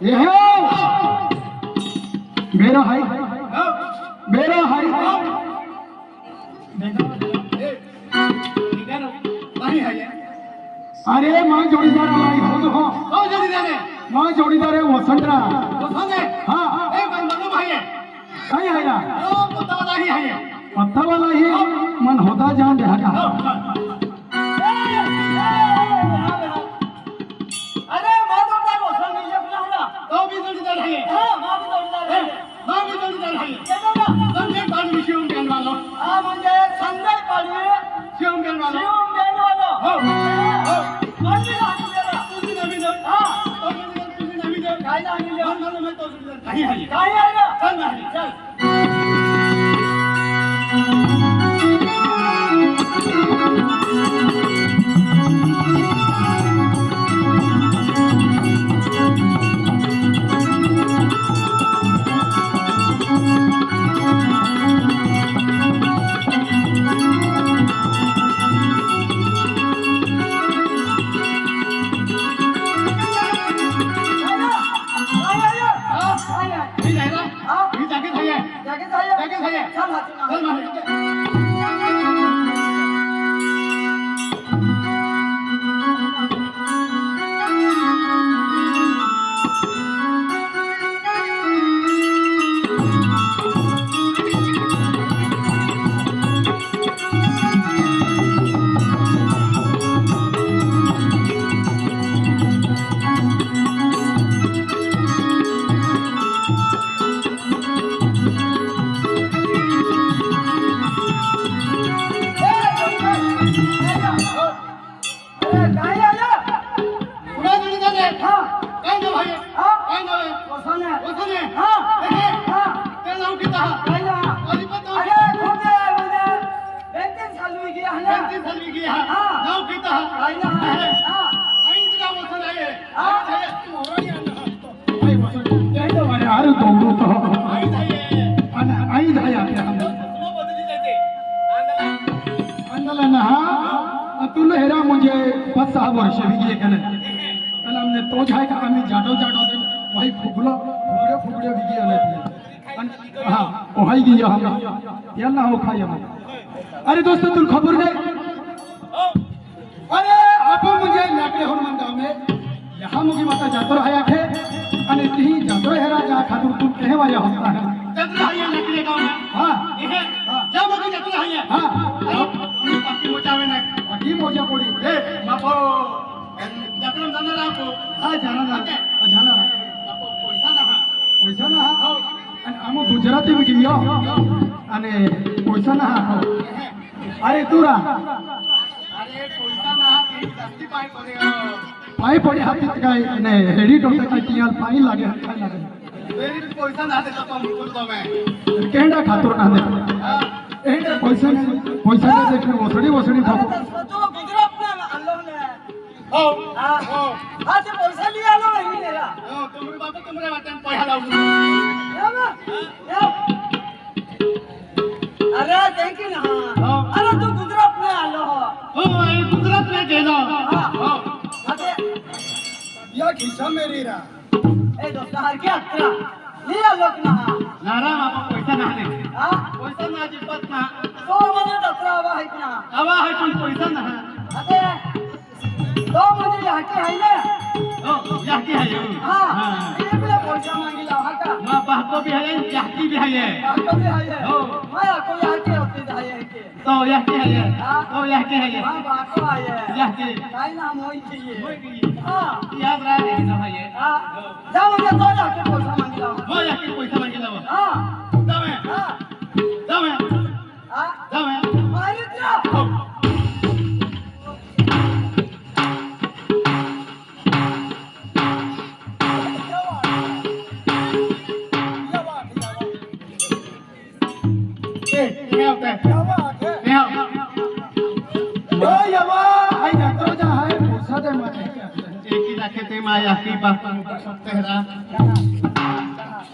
ये है मेरा हाई मेरा हाई नहीं है ये अरे मां जोड़ीदार आई हो तो हो जोड़ीदार है मां जोड़ीदार है वसंतरा वसंत है हाँ ए मतलब भाई है कहीं है ना पत्ता वाला ही है ये पत्ता वाला ही मन होता जान दे हटा अरे मां जोड़ीदार वसंत नहीं है बुला तो भी जोड़ीदार है हां मां भी जोड़ीदार है मां भी जोड़ीदार है संजय पाली शिवम के वाला हां म्हणजे संजय पाली शिवम के वाला हो कौन भी नाम मेरा तुझे नवी दे हां तुझे नवी दे काय नाम ले मन में तो नहीं है काय है ना चल नहीं चल वर्ष भी हमने तो जाए का आम्ही जाडो दे वही फुगडे भी हाँ वही गिया हम याला हो खाई हम अरे दोस्तों तुम खबर दे अरे आप मुझे लाकडे हनुमान गाव में यहाँ मुझे माता जातो है आखे अने ती जातो है राजा खातूर तू कहे वाला होता है जातो है लाकडे गाव में हां ये जा मुझे जातो है हां पक्की मोजावे ना पक्की मोजा पड़ी ए बापो जत्रा जाणार आपो हां जाणार बापो पैसा ना हा आणि आम गुजराती भी गियो आणि पैसा ना हा अरे तूरा अरे पैसा ना हा ती जास्ती पाय पडे हातीत काय नाही हेडी टोटे काय तियाल पाणी लागे काय लागे वेरी पैसा ना दे तो बोलतो मैं केंडा खातोर ना दे एंडा पैसा दे वसडी खातो तो गुजरात ना आलो ने हो हां ते पैसा लिया आलो नाही नेला हो तुम्ही बाबा तुमरे वाटन पैसा लावू अरे थैंक यू ना अरे तू गुजरात में आलो हो गुजरात में गेलो हो अरे या खिसा मेरी रा ए दोस्त हर के अत्रा ये लोक ना नारा बाबा पैसा ना दे हां पैसा ना जिपत ना तो म्हणजे दसरा हवा आहे ना हवा आहे पण पैसा ना अरे तो म्हणजे याके आहे ना हो याके आहे हां ये बिना पैसा मांगिला हाका मा बाको भी आहे याकी भी आहे बाको भी आहे हो माया को याके होते आहे के तो याके आहे तो याके आहे हां बाको आहे याके काय नाम होई की हां याद रहे ना भाई हां जा म्हणजे तो याके पैसा मांगिला हो याके पैसा मांगिला हां जावे हां जावे हां जावे मारे जा माया की बात तेरा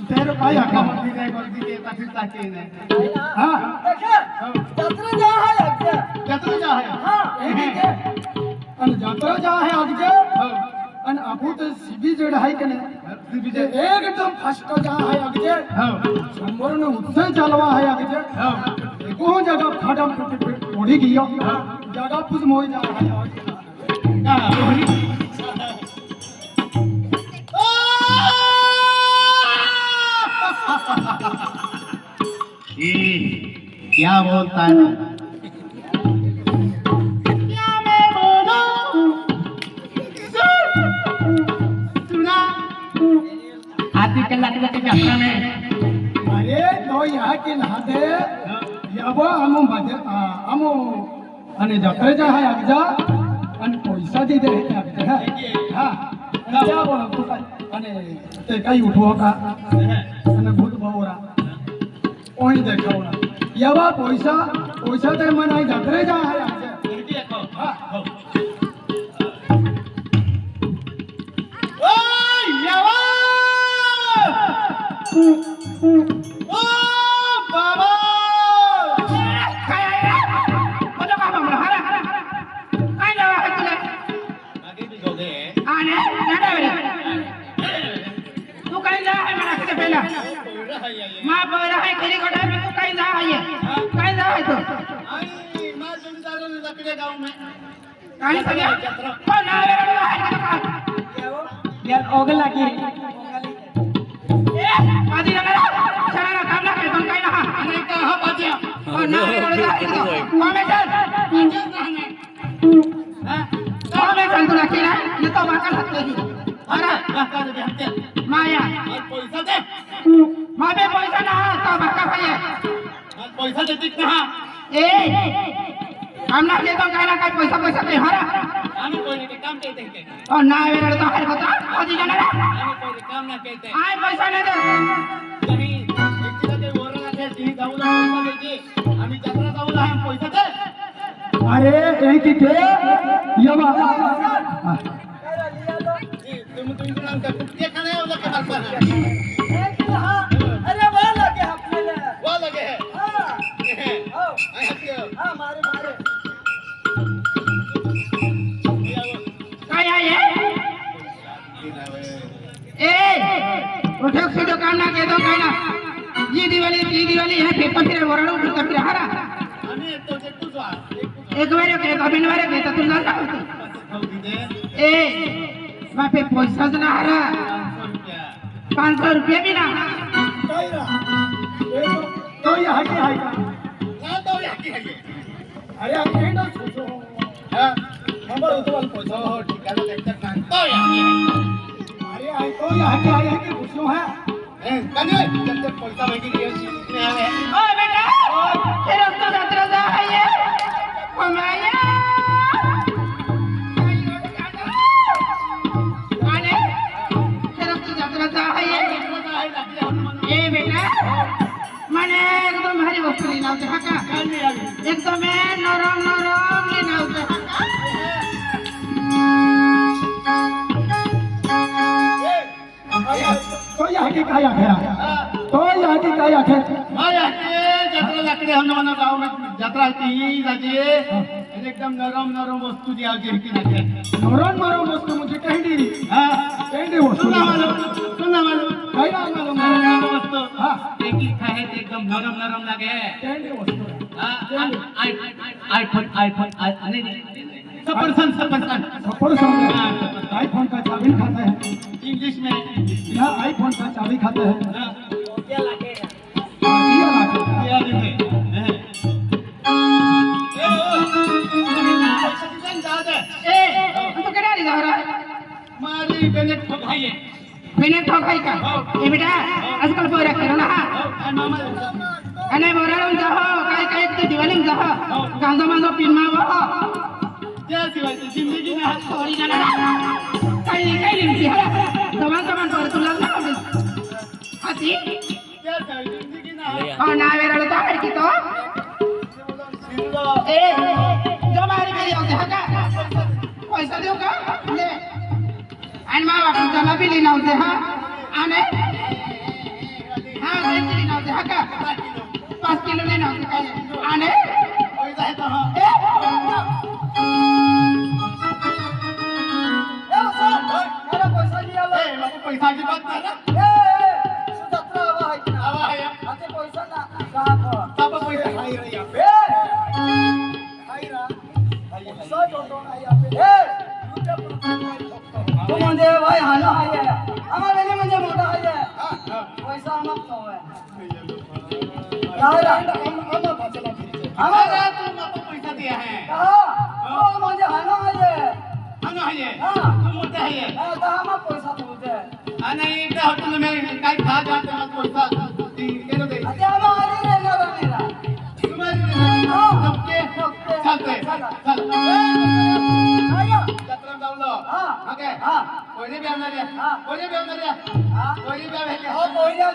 तेरे पाया का गलती के ताकि ताकि ने हां जत्रा जा है हां अन जत्रा जा है आज के अन आपू तो सीधी जड़ है कने म्हणजे एकदम फास्ट जा आहे अगजे हो 100 ने उत्सव चालवा आहे अगजे हो एको जगह फाडम ओढी गियो जगह कुछ मोय जा आहे क्या बोलता है क्या मैं बोलूं सुना आती कलाक के जात्रा में अरे तो यहाँ के नहाते याबो हमो बाजे हमो आणि जत्रेचा आहे अगजा आणि पैसा दे दे अगजा हा क्या बोल तू काय आणि ते काही उठवो का आणि भूत भावरा ओही देखाव ना यावा पैसा ते मनाई जत्रेचा आहे अगजा हा ओय यावा ओ बाबा काय मला काय म्हणलं हरा काय नाव आहे तुला मागे मी जोगे आणि नाडा तू काय जा आहे मला किती पहिला मा बरा आहे खरी कोठा मी तू काय जा आहे तो आणि मा जमीदार ने लकड़े गांव में काय सगळ्या पण नावेरा आहे का यार ओगला की आधी नगरा चला काम ना काय पण काय ना आणि का हा बाजी और नावेरा आहे मामे चल मामे चल तुला केला ये तो बाका हातली अरे बाका दे हत्या माया और पैसा दे मामे पैसा ना तो बाका भाई और पैसा देती ना ए हमना के तो काय ना काय पैसा पे हरा आम्ही कोणी के काम करते के और नावेरा तो हर होता आधी नगरा आम्ही कोणी काम ना करते आय पैसा नाही दे तुम्ही एकदा ते वरला ते ती जाऊला पैसा द्यायची आम्ही जत्रा जाऊला हम पैसा दे अरे एक इथे यावा तुम नाम का कुत्ते खाने वाला के बरसा अरे वो लगे अपने वो लगे है हां आई हत्या हां मारे काय आहे ए उठो से दुकान ना के दो काय ना ये दिवाली है पेपर फिर वरडू फिर फिर हरा आम्ही तो जे तुझा एक बार के कबिन बार के तू ना जाऊ ए बापे पैसा ना हरा 500 रुपया भी ना काय रा तो यहाँ के आहे का ना तो याकी है अरे आपण ना सोचो हां नंबर होतो वाला पैसा हो ठीक है तो ना तो याकी है अरे आई तो यहाँ के आहे की खुशियों है कने जब तक पैसा मांगी लियो सीखने आवे ओए बेटा तेरा तो यात्रा जा है ये कमाया आने तेरा तो यात्रा जा है ये ए बेटा माने एकदम भारी वस्तू लेना होते हका एकदम नरम लेना होते हका तो यहाँ के काय आखेरा तो यहाँ के काय आखे माया के जत्रा लकड़े हम मना गांव में जत्रा ती जाजे एकदम नरम वस्तू दिया जे की लागे नरम मारो वस्तू मुझे कहीं दी हां कहीं दी वस्तू सुनना मालूम काय ना मालूम नरम वस्तु हां देखी खाए तो एकदम नरम लगे कहीं दी वस्तू आईफोन नहीं सफरचंद सफर समझ आईफोन का चाबी खाता है इंग्लिश में या आईफोन का चाबी खाता है क्या लगेगा दिया लाके दिया दे ए तो केड़ा रे जा रहा है मारी बेनेट ठोकाई का ए बेटा आजकल पोरा करो ना अने बोराळून जाहो काय ते दिवाळी जाहो गांजा मांजो पिनमावो त्या शिवाय जिंदगी ना थोडी ना काही लिमती हरा समान पर तुला ना हाती त्या जिंदगी ना ना वेराळो तो हर की तो ए जो मारी मेरी होते हका पैसा देऊ का ले आणि मा बाप जमा बी लेना होते हा आने हां किती ना होते हका 5 किलो लेना होते काय आने पैसा है तो हां ए सर मेरा पैसा दिया लो पैसा अजिबात नाही ना जत्रा हवा आहे ना हवा आहे आता पैसा ना का बाबा पैसा नाही रे या तू म्हणजे भाई हाना आहे आम्हाला नाही म्हणजे मोठा आहे पैसा आम्हाला हवा आम्हाला तू बाबा पैसा दिया है म्हणजे हाना आहे हाना आहे हाँ। तू मोठा आहे आम्हाला पैसा तुझे आणि एकदा हॉटेल में काय खा जाते मग पैसा केलं ते आता आम्हाला रेणार मेरा तुम्हाला हाँ। सबके चालते चल जत्रा जाऊलो हाँ। ओके हाँ। कोणी बी आणणार आहे हाँ। कोणी बी आणणार आहे हाँ। कोणी बी आहे हो पहिल्या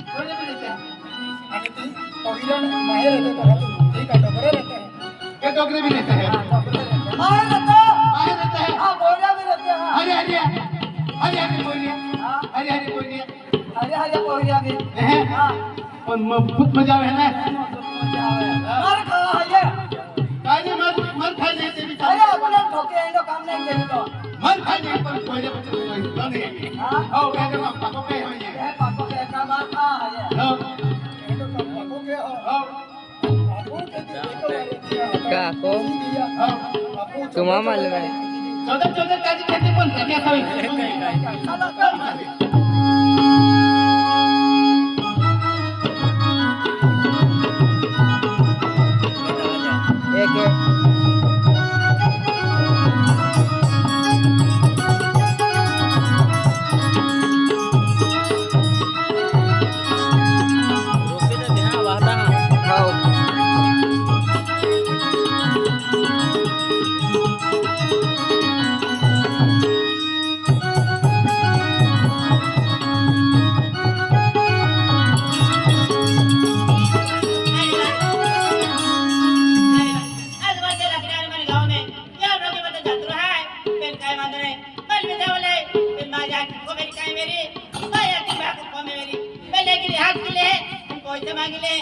कोणी बी येते आणि ती पहिल्या माहेर येते तो हातून ठीक आहे डोकरे रहते हैं ये डोकरे भी रहते हैं माहेर रहते बाहर रहते हैं हाँ पहिल्या भी रहते हैं हरे हरे बोलिए हाँ। हरे बोलिए हरे हरे पहिल्या भी हैं? हाँ पण मग खूप मजा आहे ना मार खा है काय नाही मन खाय नाही ते अरे विचार आपण ठोके येणं काम नाही केलं तो मन खाय नाही पण पहिले पैसा नाही हाँ। हो काय कर मग पाको काय होईल हे पाको के का मार खा है हो पाको के हो काको हो तुम्हाला मालूम आहे चौदा काजी खाते पण सगळ्या खावी एक पैसा मांगले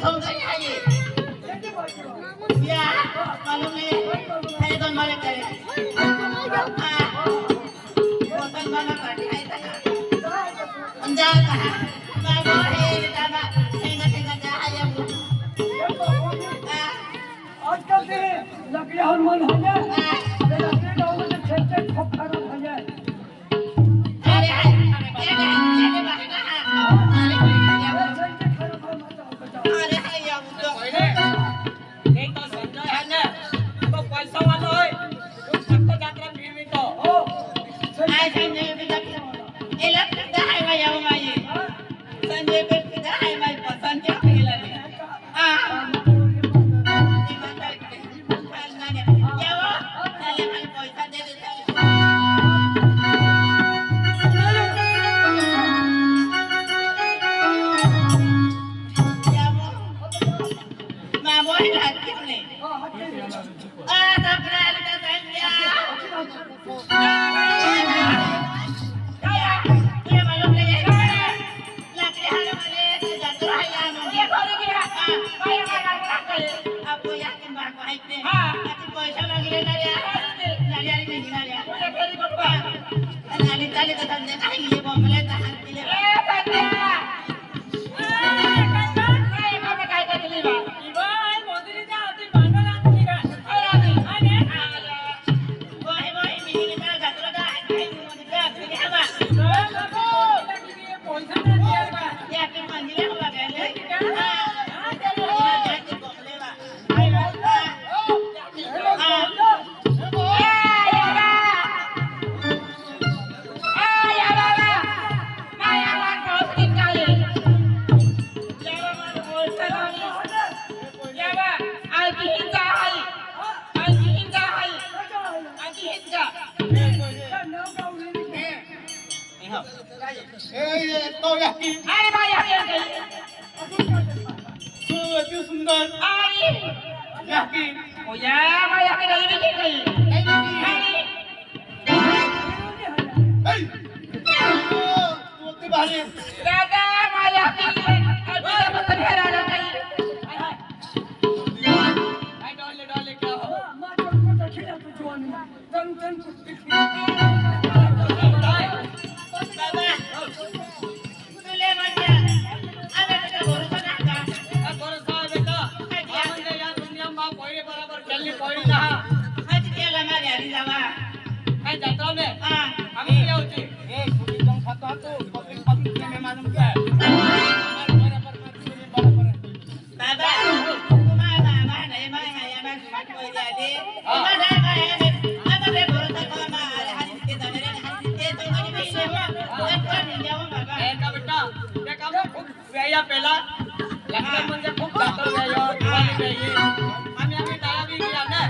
सौंदर्य आहे या मालूम नहीं है तो मारे करे बोतल बना काटी है अंजा कहा बाबा है दादा ठेंगा जा आया आजकल के लकड़ी हनुमान हो जाए लकड़ी गाँव में खेलते खूब खराब हो जाए अरे ये बात ना अरे या तो एक तो संजय है ना तो पैसा वाला है तुम सबको यात्रा भीड़ में तो आई संजय भी जब ये लगता है भाई अब मैं ये संजय पे किधर है भाई पसंद क्या मिला नहीं हां ईमानदार के हाल ना क्या वो चले भाई पैसा दे दे मामो है रात कितने सप्राल का संजय ये मालूम नहीं है लकड़ी हाल वाले जाते हैं यार ये करे क्या भाई हमारा कर आपको यकीन बात है इतने अति पैसा मांगले ना यार नारियल नहीं नारियल ये फेरी बप्पा नाली ताली का संजय नहीं ये बमले का हाथ दिले ए संजय तो यकीन अरे भाई ये तू इतनी सुंदर यकीन ओ यार भाई हमें नहीं भी गई तू इतनी भारी दादा भाई हमें अभी तो पता नहीं रहा कहीं भाई डोले क्या हो माँ चल को खिला तू जवानी रंग कुछ बाबा तुले मत जा अबे बेटा भरोसा ना का भरोसा है बेटा हमने यार दुनिया में कोई बराबर चलनी कोई ना आज क्या लगा यारी जावा है यात्रा में हां हम क्या होती ए सुनी तुम खाता तो पब्लिक में मालूम क्या है बराबर बाबा तुम्हारा बाबा नहीं माया मैं मत कोई दे दे तुम्हारा है अब बे भरोसा कर मा हरी के दने हरी के तो नहीं भी से अच्छा नहीं जाओ बाबा का बेटा ये काम खूब व्याया पहला लगता म्हणजे खूप जातो व्याया दिवाळी व्याये आम्ही डाळा बी गेला ना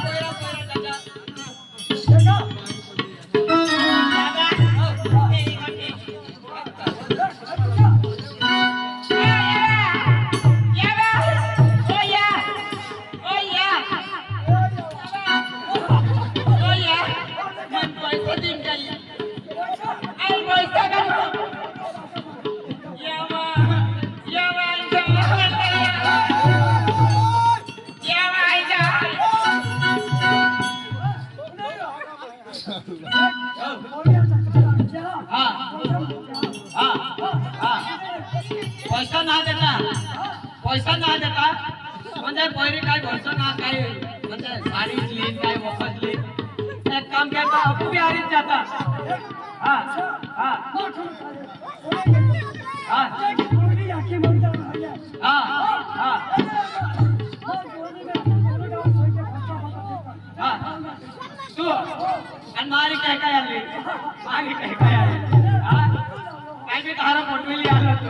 कोयरा दादा बाबा हे गोटे पैसा ना देता म्हणजे पहिली काय भरोसा ना काय म्हणजे साडी क्लीन काय वफसली एक काम करता आपू भी हारीत जाता हां हां हां हां हां तू आणि मारी काय आली मारी काय आली हां काय बी तारा पोटवेली आलो तू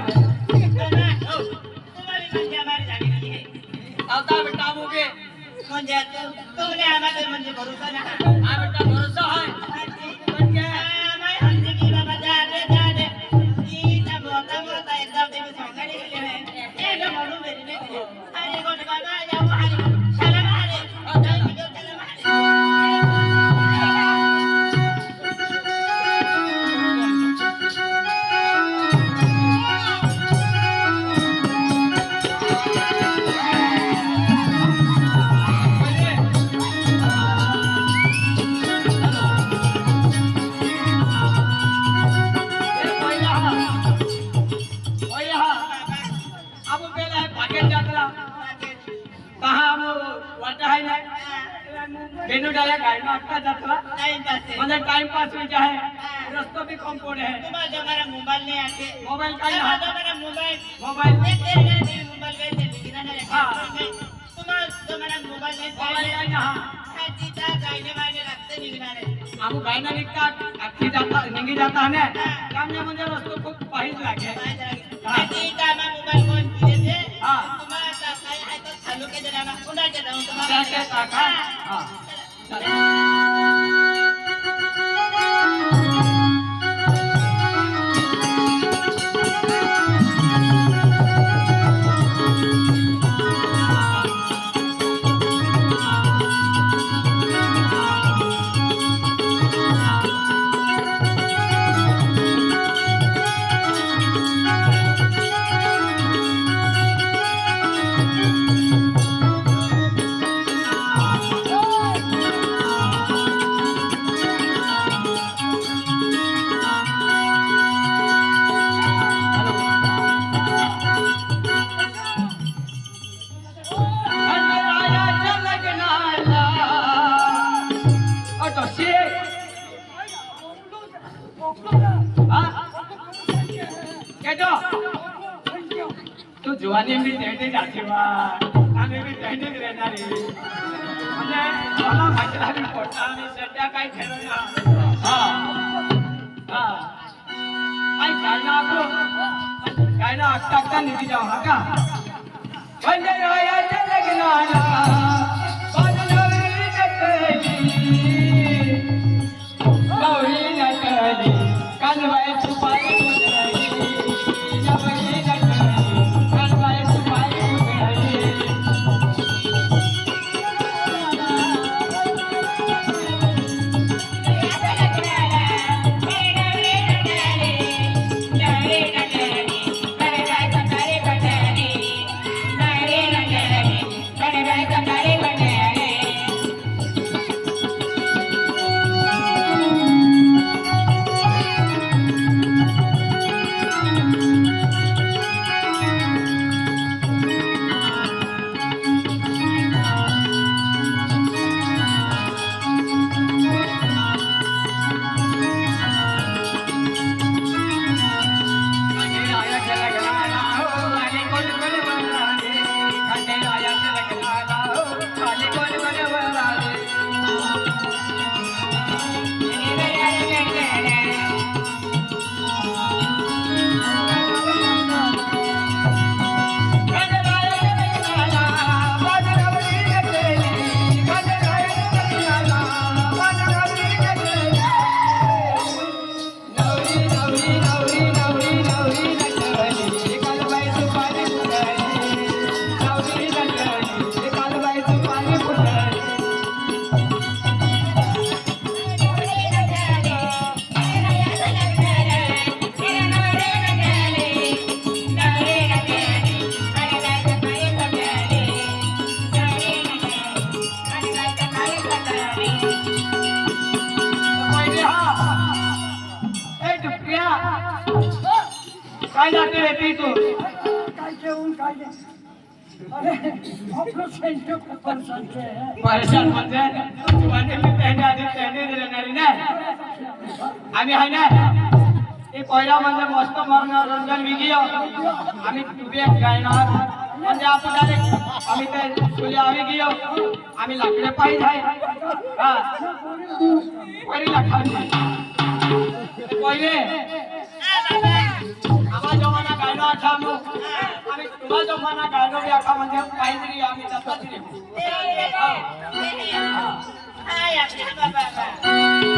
तुम्हारी म्हणजे हमारी जागी नहीं है आता बेटा मुके म्हणजे तुमने हमारे म्हणजे भरोसा ना हां बेटा भरोसा है म्हणजे मैं हंसी की बाबा जा दे ये सब होता एकदम देवी सांगणी केली है ये जो म्हणून मेरी नहीं अरे गोट बाबा जाओ हरी चला हरी चला हरी जाता है ना बेनू डाला गाड़ी में आपका जतरा टाइम पास है मतलब टाइम पास हो जाए रास्ता भी कम पड़े है तुम्हारा जो हमारा मोबाइल नहीं आते मोबाइल का तुम्हारा जो ना हमारा मोबाइल मोबाइल देखते रहना नहीं मोबाइल गए थे बिना ना हाँ। तुम्हारा जो हमारा मोबाइल नहीं मोबाइल का ना हाँ जीता गाइने वाइने रखते निकला रे आपको गायना निकता अक्की जाता निंगी जाता है ना काम ने मुझे रास्ता खूब पाहिज लागे जीता मैं मोबाइल कौन पूछे थे हाँ। तुम्हारा काका है तो चालू के देना मैं उड़ा के दूँ क्या तुम्हारा क्या काका हाँ तू जुवानी मी तेटे जाते बा आम्ही मी तेटेच रहणार आहे म्हणजे मला भाजला मी पोटा मी सध्या काय खेळू ना हा हा काय ना आत्ता निघी जाऊ हा का म्हणजे रायाच्या लग्नाला बाजूला गौरी नटली कानबाई सुपारी काय जाते रे तू काय घेऊन काय घे अरे आपलं सेंटर खूप परेशान आहे परेशान म्हणजे जुवानी मी तेटे आधी तेटे रहणारी ना आम्ही आहे ना ते पहिला म्हणजे मस्त मनोरंजन व्हिडिओ आम्ही तुझे गायणार म्हणजे आपण डायरेक्ट आम्ही ते तुले आम्ही गियो आम्ही लाकडे पाहिजे आहे हा पहिली लाखाची पहिले आम्हा जमाना गायनो आठा आम्ही तुम्हा जमाना गायनो बी आठा म्हणजे पाहिजे आम्ही तसंच रे हाय आपल्या बाबा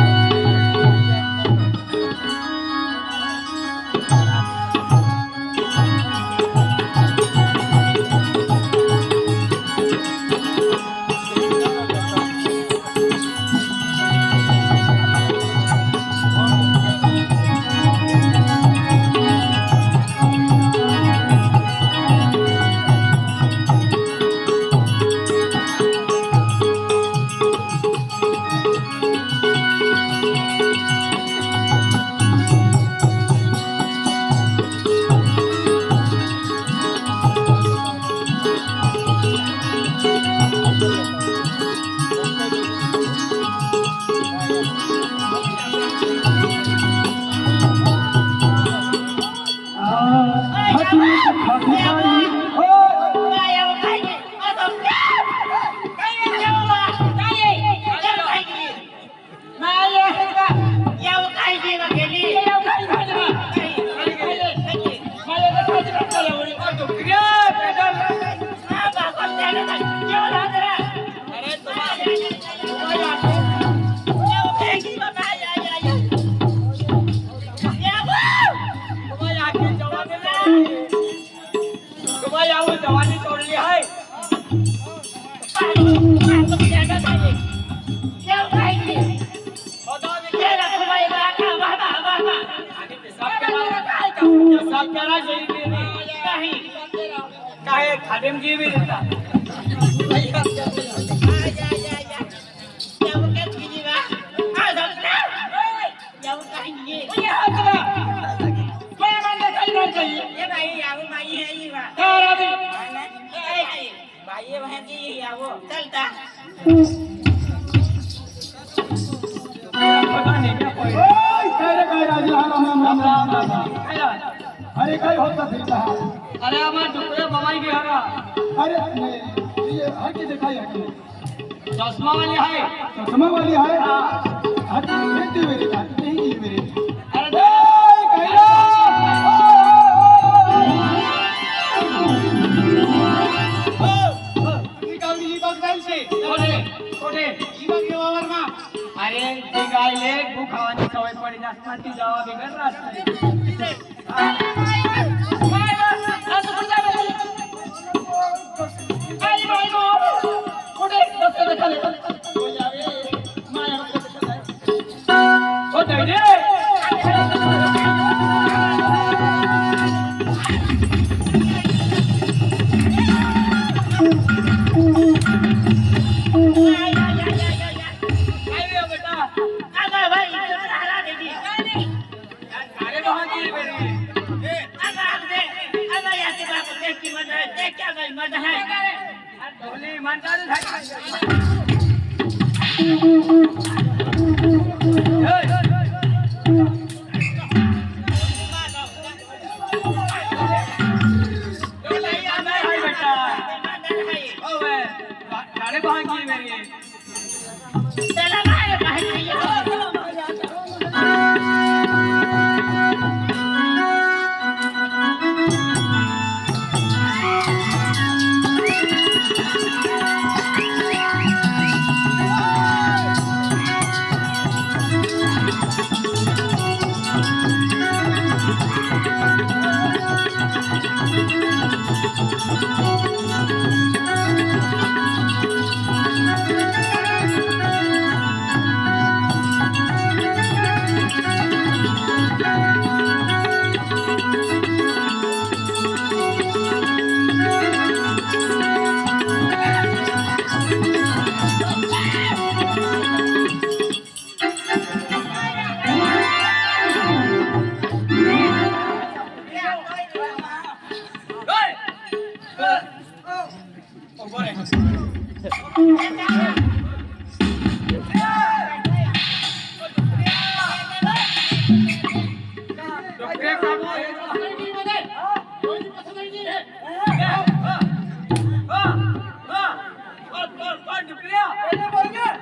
काय खादेम जी भी देता चलता काय राजी अरे काय होता फिरता अरे आम्हाला डुकरे बमाई की हरा अरे ये है कि दिखाई है चष्मा वाली है चश्मा वाली है हाथ देखते मेरे हाथ नहीं की मेरे अरे अरे ती गायले तू खावानी सवय पडी नसणार ती जावा बिगर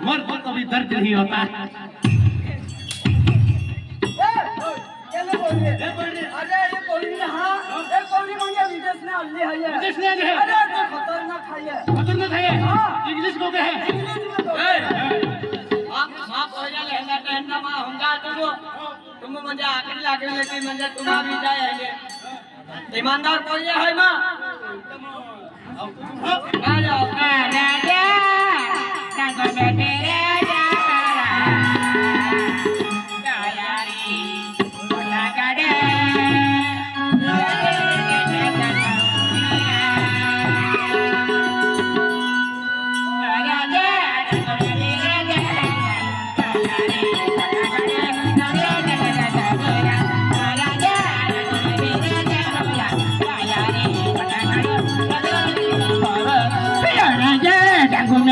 मर्द को कभी दर्द नहीं होता इंग्लिश को कहे तुम म्हणजे आखरी लागले की म्हणजे तुम्हा भी जाय आहे ईमानदार कोणी आहे ना काय जाओ राजा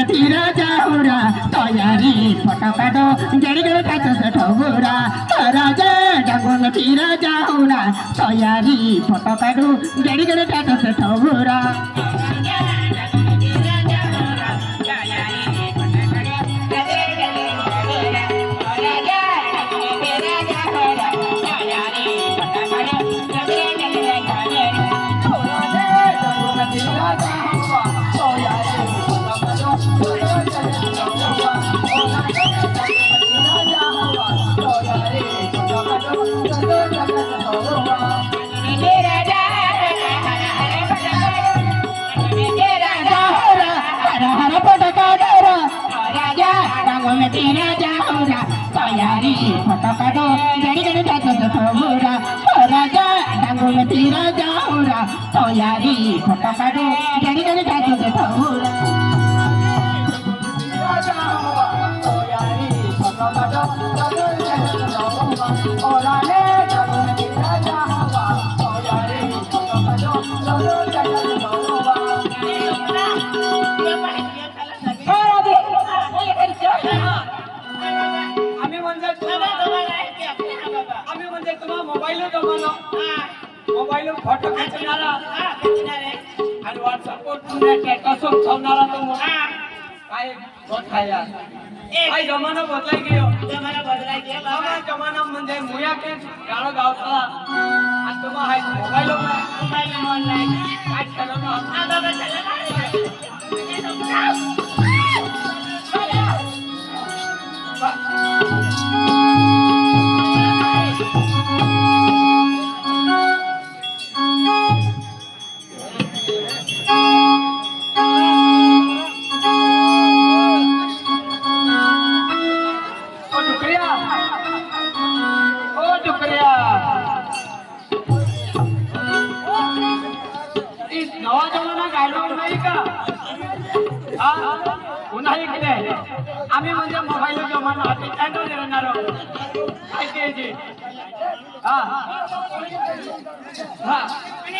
तीरा जाऊरा तयारी फोटो काढो जडीकडे त्याचं ठोगुरा राजा डागून तीरा जाऊरा तयारी फोटो काढू जडीकडे त्याचं ठोगुरा तीरा जाऊरा तयारी फोटो काढो गडी गडी जातो थोरा राजा डांगून तीरा जाऊरा तयारी फोटो काढो गडी गडी जातो थोरा आम्ही म्हणजे तुम्हा मोबाईल जमानो मोबाईल फोटो खेचणारा आणि व्हॉट्सअपवर तुमच्या स्टेटस ठेवणारा तो काय होत आहे यार काय जमाना बदलाय गेलो बाबा जमाना म्हणजे मुया के गाणं गावता आणि तुम्हा हाय मोबाईल काय ठरवलं नवा जमाना गायलो नाही का पुन्हा इकडे आम्ही म्हणजे मोबाईल जमाना हाती चॅनल देणार काय घ्यायचे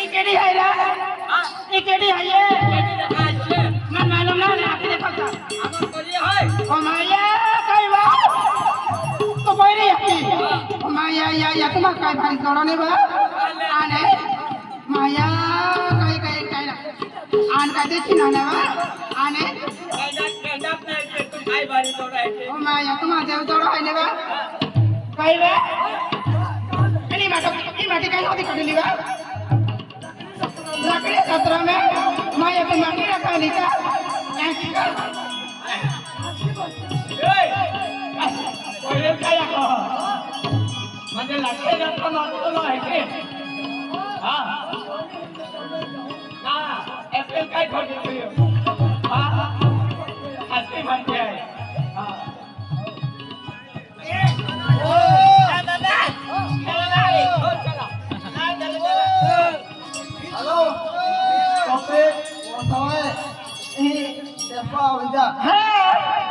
केडी आहे रे केडी आहे मन मालूम ना आखिर फक्त ओ माया काय बा तो पहिली आहे माया या तुम्हाला काय भारी जोडणे बा आणि माया काय काय काय आण काय देची ना बा आणि काय बारी जोडायचे ओ माया तुम्हाला देव जोड आहे ना बा काय बा आणि माटी काय होती कडली बा लाकडी सत्र में माया पे माटी रखा लिखा काय म्हणजे लाकडे जास्त मागतो आहे की एप्रिल काय खोटी अशी म्हणते आहे हॅलो कपडे हे